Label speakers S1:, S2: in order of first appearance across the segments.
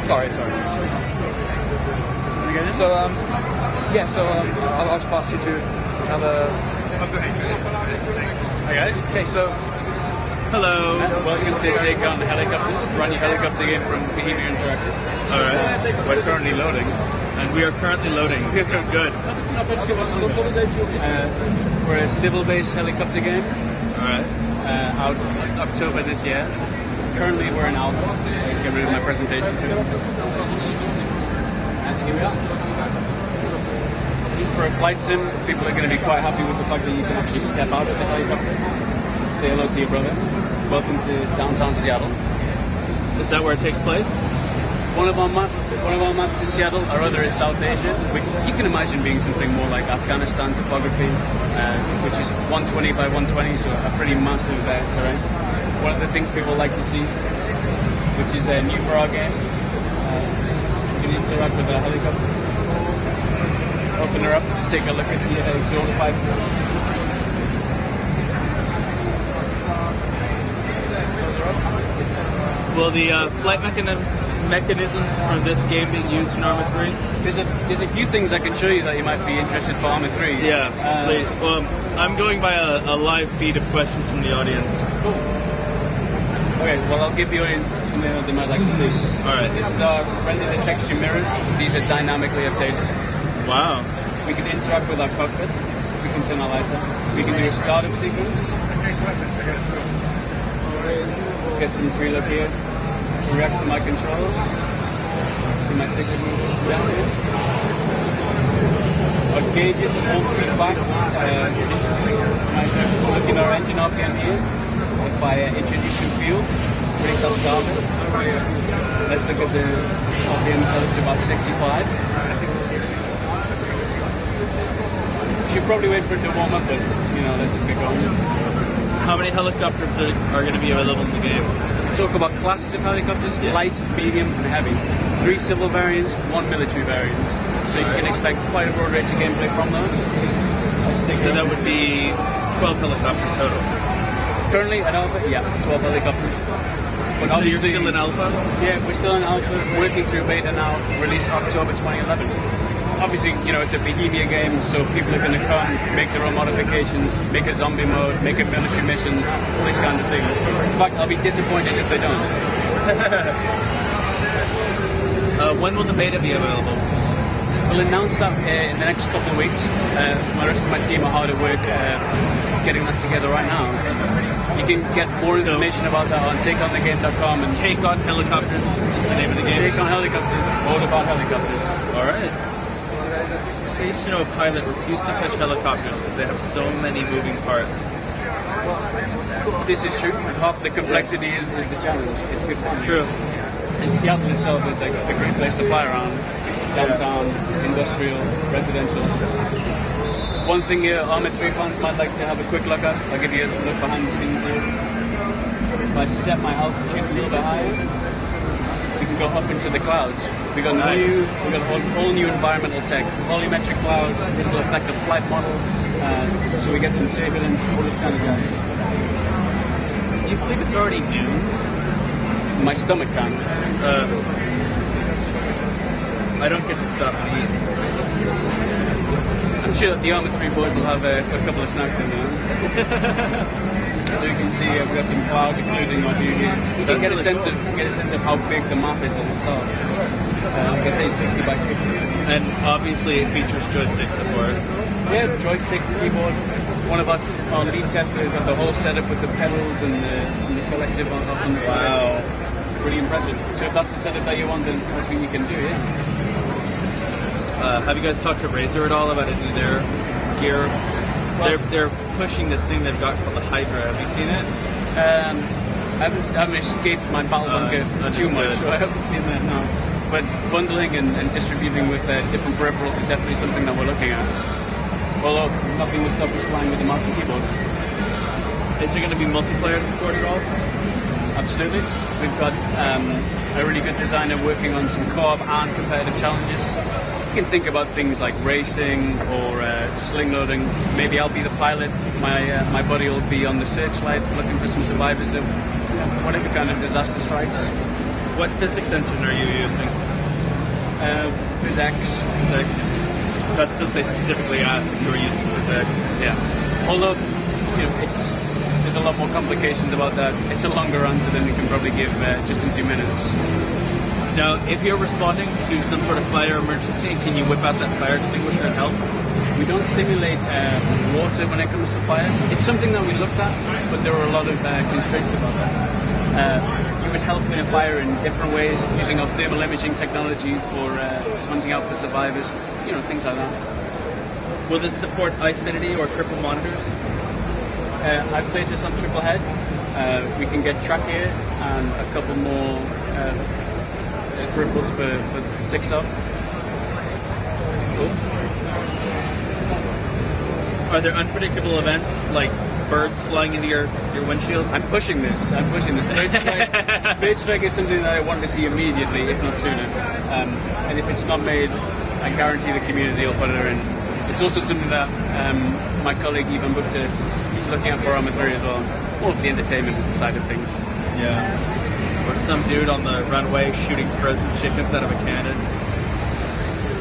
S1: Sorry. So, I'll just pass you to another... Hi guys. Okay, so...
S2: Hello.
S1: Welcome to Take on Helicopters, brand new helicopter game from Bohemia Interactive.
S2: Alright, we're currently loading. And we are currently loading. Good.
S1: We're a civil-based helicopter game.
S2: Alright.
S1: Out October this year. Currently we're in alpha. I'll just get rid of my presentation. And here we are. For a flight sim, people are going to be quite happy with the fact that you can actually step out of the helicopter. Say hello to your brother. Welcome to downtown Seattle.
S2: Is that where it takes place?
S1: One of our maps is Seattle, our other is South Asia, which you can imagine being something more like Afghanistan topography, which is 120 by 120, so a pretty massive terrain. One of the things people like to see, which is new for our game, you can interact with a helicopter. Open her up, take a look at the exhaust pipe.
S2: Will the flight mechanisms for this game be used in Arma 3?
S1: There's a few things I can show you that you might be interested for Arma 3.
S2: Yeah, please. Well, I'm going by a live feed of questions from the audience.
S1: Cool. Okay, well I'll give the audience something that they might like to see.
S2: Alright.
S1: This is our render the texture mirrors. These are dynamically updated.
S2: Wow.
S1: We can interact with our cockpit. We can turn our lights on. We can do a startup sequence. Let's get some free look here. Reacts to my controls. See my sticker moves down here. Our gauges all feedback. Look at our engine RPM here. If I introduce some fuel, race our starboard. Let's look at the RPM set up to about 65. Should probably wait for it to warm up, but let's just get going.
S2: How many helicopters are going to be available in the game?
S1: Talk about classes of helicopters, light, medium, and heavy. 3 civil variants, 1 military variant. So you can expect quite a broad range of gameplay from those.
S2: So that would be 12 helicopters total.
S1: Currently at alpha, 12 helicopters. But
S2: so
S1: obviously,
S2: you're still in alpha?
S1: Yeah, we're still in alpha, working through beta now, released October 2011. Obviously, it's a Bohemia game, so people are going to come, make their own modifications, make a zombie mode, make a military missions, all these kind of things. In fact, I'll be disappointed if they don't.
S2: When will the beta be available?
S1: We'll announce that in the next couple of weeks. The rest of my team are hard at work getting that together right now. You can get more information about that on takeonthegame.com and
S2: Take on Helicopters is the name of the game.
S1: Take on Helicopters, all about helicopters.
S2: Alright. I used to know a pilot refused to touch helicopters because they have so many moving parts.
S1: This is true. Half the complexity is the challenge. It's good fun.
S2: True.
S1: And Seattle itself is a great place to fly around. Downtown, industrial, residential. One thing here, Arma 3 fans might like to have a quick look at. I'll give you a look behind the scenes here. If I set my altitude a little bit higher, we can go up into the clouds. We got all new environmental tech, volumetric clouds. This will affect the flight model, so we get some turbulence, all this kind of jazz.
S2: You believe it's already noon?
S1: My stomach can.
S2: I don't get to stop and eat.
S1: I'm sure the Arma 3 boys will have a couple of snacks in there. So you can see we've got some clouds, including our view here. You can get a sense of how big the map is in itself. Like I say, 60 by 60.
S2: And obviously it features joystick support.
S1: Yeah, joystick, keyboard. One of our lead testers got the whole setup with the pedals and the collective up on the side.
S2: Wow.
S1: Pretty impressive. So if that's the setup that you want, then that's what you can do, yeah.
S2: Have you guys talked to Razer at all about any of their gear? Well, they're pushing this thing they've got called the Hydra. Have you seen it?
S1: I haven't escaped my battle bunker too much, so I haven't seen that now. But bundling and distributing with different peripherals is definitely something that we're looking at. Although nothing will stop us playing with the mouse and keyboard.
S2: Is there going to be multiplayer support at all?
S1: Absolutely. We've got a really good designer working on some co-op and competitive challenges. You can think about things like racing or sling loading. Maybe I'll be the pilot. My buddy will be on the searchlight looking for some survivors of whatever kind of disaster strikes.
S2: What physics engine are you using?
S1: Physics.
S2: Physics. That's what they specifically asked if you were using physics.
S1: Yeah. Although, there's a lot more complications about that. It's a longer answer than you can probably give just in 2 minutes.
S2: Now, if you're responding to some sort of fire emergency, can you whip out that fire extinguisher and help?
S1: We don't simulate water when it comes to fire. It's something that we looked at, but there are a lot of constraints about that. You would help in a fire in different ways, using our thermal imaging technology for hunting out for survivors, things like that.
S2: Will this support Eyefinity or triple monitors?
S1: I've played this on triple head. We can get trachea and a couple more peripherals for 6 stuff. Cool.
S2: Are there unpredictable events like birds flying into your windshield?
S1: I'm pushing this. Bird strike is something that I want to see immediately, if not sooner. And if it's not made, I guarantee the community will put it in. It's also something that my colleague Ivan Bukta, he's looking at for Arma 3 as well. More of the entertainment side of things.
S2: Yeah. Or some dude on the runway shooting frozen chickens out of a cannon.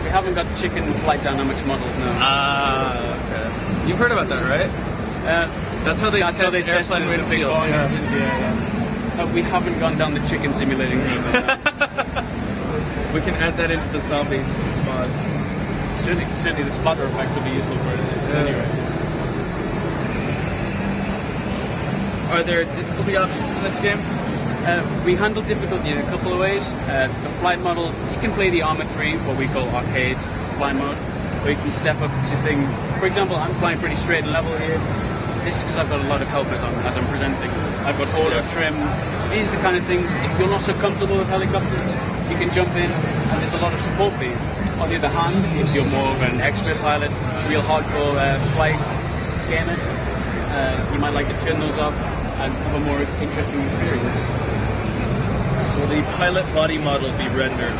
S1: We haven't got chicken flight dynamics models now.
S2: Okay. You've heard about that, right? That's how they test
S1: the big Boeing engines. Yeah. We haven't gone down the chicken simulating route.
S2: We can add that into the zombie mod.
S1: Certainly the splatter effects will be useful for it anyway.
S2: Are there difficulty options in this game?
S1: We handle difficulty in a couple of ways. The flight model, you can play the Arma 3, what we call arcade flight mode, where you can step up to things. For example, I'm flying pretty straight and level here. This is because I've got a lot of helpers on as I'm presenting. I've got auto trim. So these are the kind of things, if you're not so comfortable with helicopters, you can jump in and there's a lot of support for you. On the other hand, if you're more of an expert pilot, real hardcore flight gamer, you might like to turn those off and have a more interesting experience.
S2: Will the pilot body model be rendered?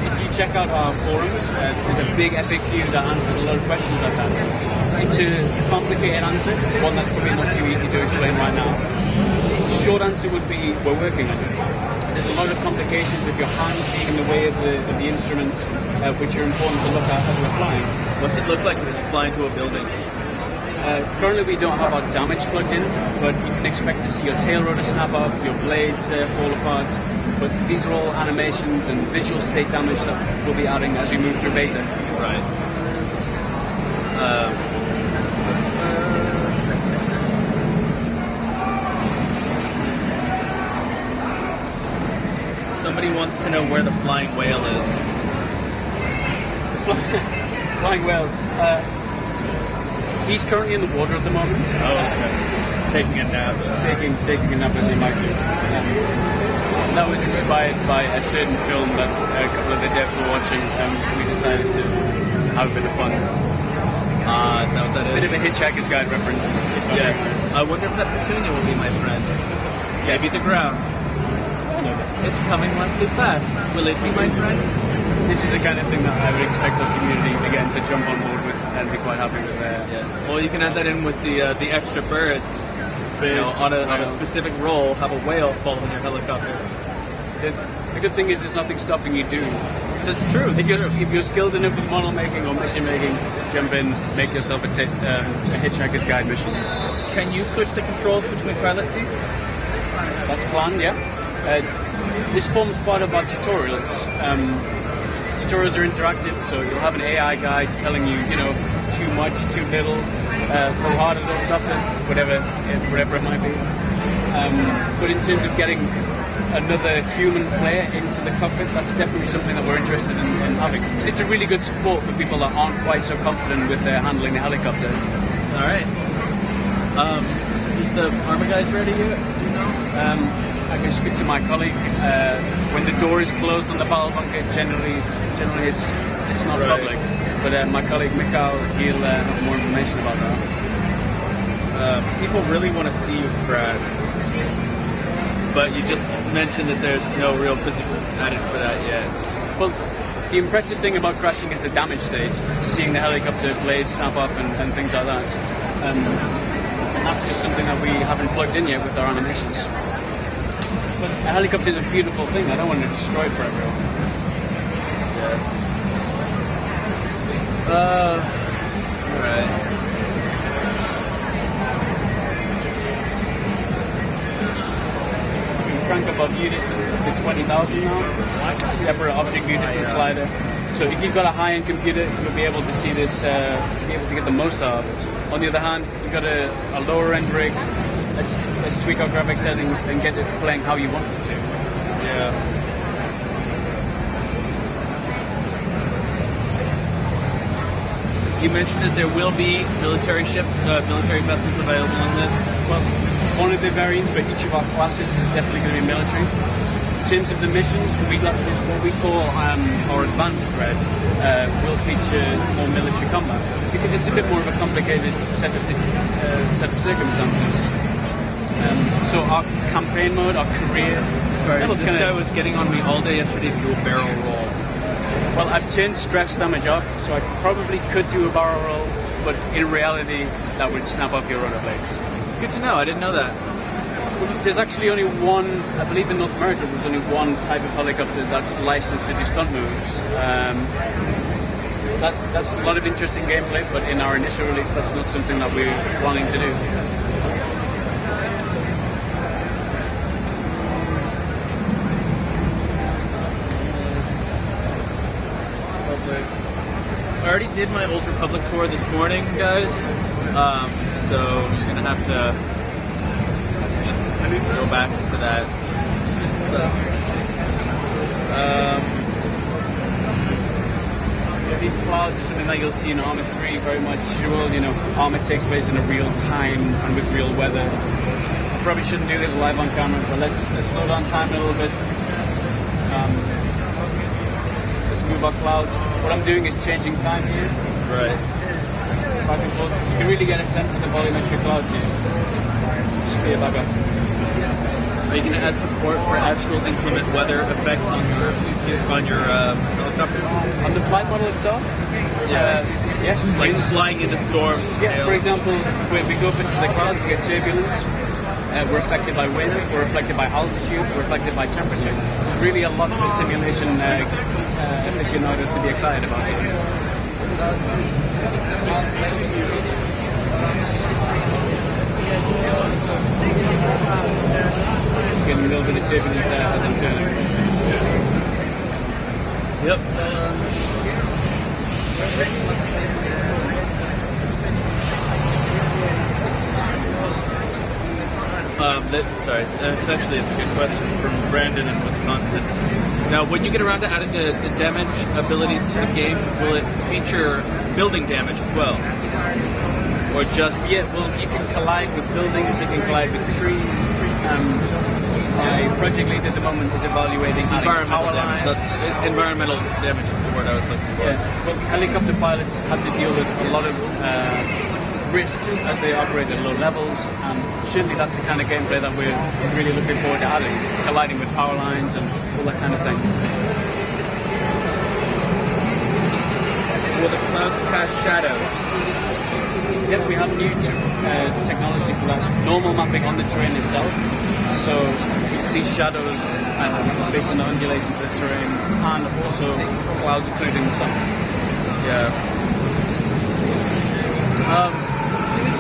S1: If you check out our forums, there's a big FAQ that answers a lot of questions like that. It's a complicated answer, one that's probably not too easy to explain right now. The short answer would be, we're working on it. There's a lot of complications with your hands being in the way of the instruments, which are important to look at as we're flying.
S2: What's it look like when you fly into a building?
S1: Currently we don't have our damage plugged in, but you can expect to see your tail rotor snap off, your blades fall apart. But these are all animations and visual state damage that we'll be adding as we move through beta.
S2: Right. Somebody wants to know where the flying whale is.
S1: Flying whale. He's currently in the water at the moment.
S2: Oh, okay. Taking a nap.
S1: Taking a nap as he might do. That was inspired by a certain film that a couple of the devs were watching, and we decided to have a bit of fun.
S2: Is that what that is?
S1: Bit of a Hitchhiker's Guide reference.
S2: Yeah. I wonder if that petunia will be my friend. Maybe the ground. It's coming monthly fast. Will it be my friend?
S1: This is the kind of thing that I would expect our community again to jump on board with and be quite happy with.
S2: Yeah. Well, you can add that in with the extra birds. On a specific role, have a whale following your helicopter.
S1: The good thing is there's nothing stopping you doing.
S2: That's true.
S1: If you're skilled enough with model making or mission making, jump in, make yourself a Hitchhiker's Guide mission.
S2: Can you switch the controls between pilot seats?
S1: That's planned, yeah. This forms part of our tutorials. Tutorials are interactive, so you'll have an AI guide telling you, too much, too little, go harder, a little softer, whatever it might be. But in terms of getting another human player into the cockpit, that's definitely something that we're interested in having. It's a really good support for people that aren't quite so confident with handling the helicopter.
S2: All right. Is the Arma guys ready yet? Do you know?
S1: I can speak to my colleague. When the door is closed on the battle bunker, generally it's not public. But my colleague Mikhail, he'll have more information about that.
S2: People really want to see you crash, but you just mentioned that there's no real physics added for that yet.
S1: Well, the impressive thing about crashing is the damage state, seeing the helicopter blades snap off and things like that. And that's just something that we haven't plugged in yet with our animations. Because a helicopter is a beautiful thing. I don't want to destroy it for everyone.
S2: Alright.
S1: Crank up our view distance up to 20,000 now. Separate object view distance slider. So if you've got a high-end computer, you'll be able to see this, be able to get the most out of it. On the other hand, you've got a lower-end rig. Let's tweak our graphic settings and get it playing how you want it to.
S2: Yeah. You mentioned that there will be military vessels available in this.
S1: Well, one of the variants for each of our classes is definitely going to be military. In terms of the missions, what we call our advanced thread will feature more military combat because it's a bit more of a complicated set of circumstances. So our campaign mode, our career.
S2: Sorry, this guy was getting on me all day yesterday to do a barrel roll.
S1: Well, I've turned stress damage off, so I probably could do a barrel roll, but in reality, that would snap off your rotor blades.
S2: It's good to know. I didn't know that.
S1: There's actually only one, I believe in North America, there's only one type of helicopter that's licensed to do stunt moves. That's a lot of interesting gameplay, but in our initial release, that's not something that we're planning to do.
S2: I already did my Old Republic tour this morning, guys. So you're gonna have to just go back to that.
S1: These clouds are something that you'll see in Arma 3 very much. You know, Arma takes place in a real time and with real weather. I probably shouldn't do this live on camera, but let's slow down time a little bit. Let's move our clouds. What I'm doing is changing time here.
S2: Right.
S1: Back and forth. So you can really get a sense of the volumetric clouds here. Spear back up.
S2: Are you going to add support for actual inclement weather effects on your helicopter?
S1: On the flight model itself?
S2: Yeah.
S1: Yes.
S2: Like flying into storms.
S1: Yeah, for example, when we go up into the clouds, we get turbulence. We're affected by wind, we're affected by altitude, we're affected by temperature. There's really a lot for simulation aficionados to be excited about it. Getting a little bit of turbulence there as I'm turning.
S2: Yep. Essentially, it's a good question from Brandon in Wisconsin. Now, when you get around to adding the damage abilities to the game, will it feature building damage as well? Or just...
S1: Yeah, well, you can collide with buildings, you can collide with trees. My project lead at the moment is evaluating
S2: environmental damage. That's environmental damage is the word I was looking for.
S1: Yeah, well, helicopter pilots have to deal with a lot of risks as they operate at low levels, and surely that's the kind of gameplay that we're really looking forward to adding, colliding with power lines and all that kind of thing.
S2: Will the clouds cast shadows?
S1: Yeah, we have new technology for that. Normal mapping on the terrain itself, so we see shadows based on the undulations of the terrain, and also clouds including the sun.
S2: Yeah.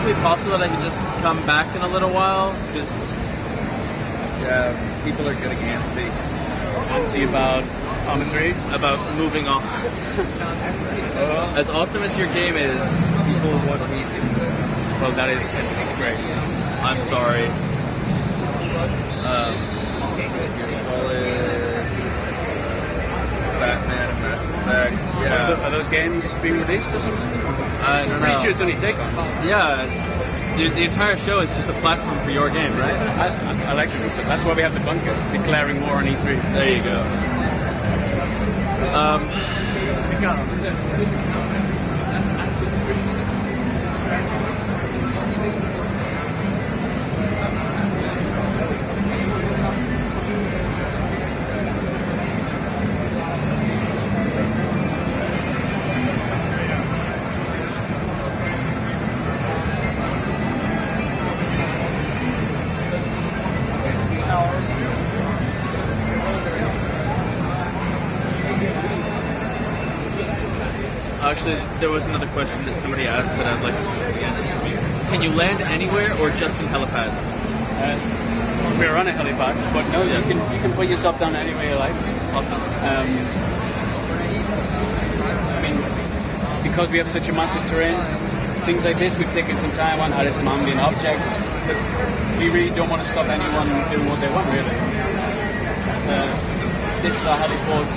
S2: Is it possible that I can just come back in a little while? Because people are getting antsy.
S1: Antsy about Arma 3?
S2: About moving on. As awesome as your game is, people want me to.
S1: Well, that is a disgrace.
S2: I'm sorry. Solid, Batman, Mass Effect. Yeah.
S1: Are those games being released or something?
S2: I don't know.
S1: Pretty sure it's only Take-On.
S2: Yeah. The entire show is just a platform for your game, right?
S1: I like to think so. That's why we have the bunker, declaring war on E3.
S2: There you go. Actually, there was another question that somebody asked that I'd like to answer. Can you land anywhere or just in helipads?
S1: We're on a helipad, but no, you can put yourself down anywhere you like.
S2: Awesome.
S1: I mean, because we have such a massive terrain, things like this, we've taken some time on, added some ambient objects, but we really don't want to stop anyone doing what they want, really. This is our heliport.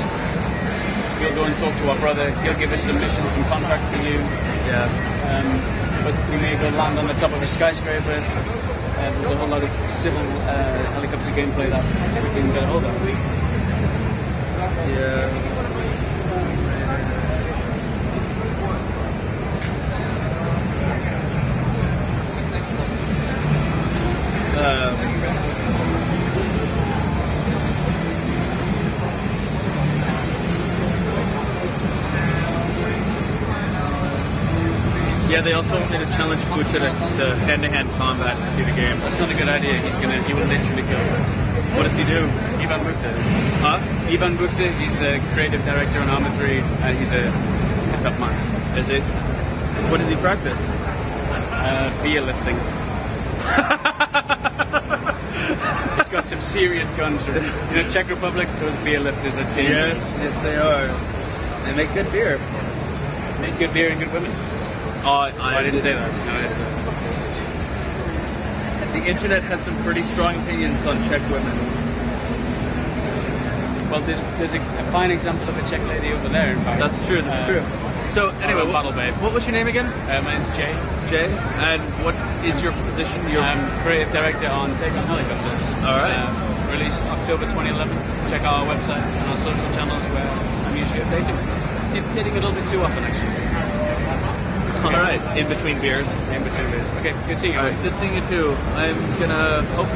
S1: We'll go and talk to our brother. He'll give us some missions, some contracts to do.
S2: Yeah.
S1: But we may go land on the top of a skyscraper. There's a whole lot of civil helicopter gameplay that we can get a hold of.
S2: Yeah. Yeah, they also made a challenge Bucha to hand-to-hand combat to see the game.
S1: That's not a good idea. He will literally kill you.
S2: What does he do?
S1: Ivan Bukta.
S2: Huh?
S1: Ivan Bukta, he's a creative director on Arma 3, and he's a tough man.
S2: Is it? What does he practice?
S1: Beer lifting. He's got some serious guns. Czech Republic, those beer lifters are dangerous.
S2: Yes, they are. They make good beer.
S1: Make good beer and good women.
S2: Oh,
S1: I didn't say that. No,
S2: the internet has some pretty strong opinions on Czech women.
S1: Well, there's a fine example of a Czech lady over there, in fact.
S2: That's true, that's true. So, anyway,
S1: Battle Babe.
S2: What was your name again?
S1: My name's Jay.
S2: Jay? And what is your position?
S1: I'm creative director on Take On Helicopters.
S2: All right.
S1: Released October 2011. Check out our website and our social channels where I'm usually updating. Updating a little bit too often, actually.
S2: All right. In between beers.
S1: In between beers. Okay, good seeing you.
S2: All right, good seeing you too. I'm gonna hope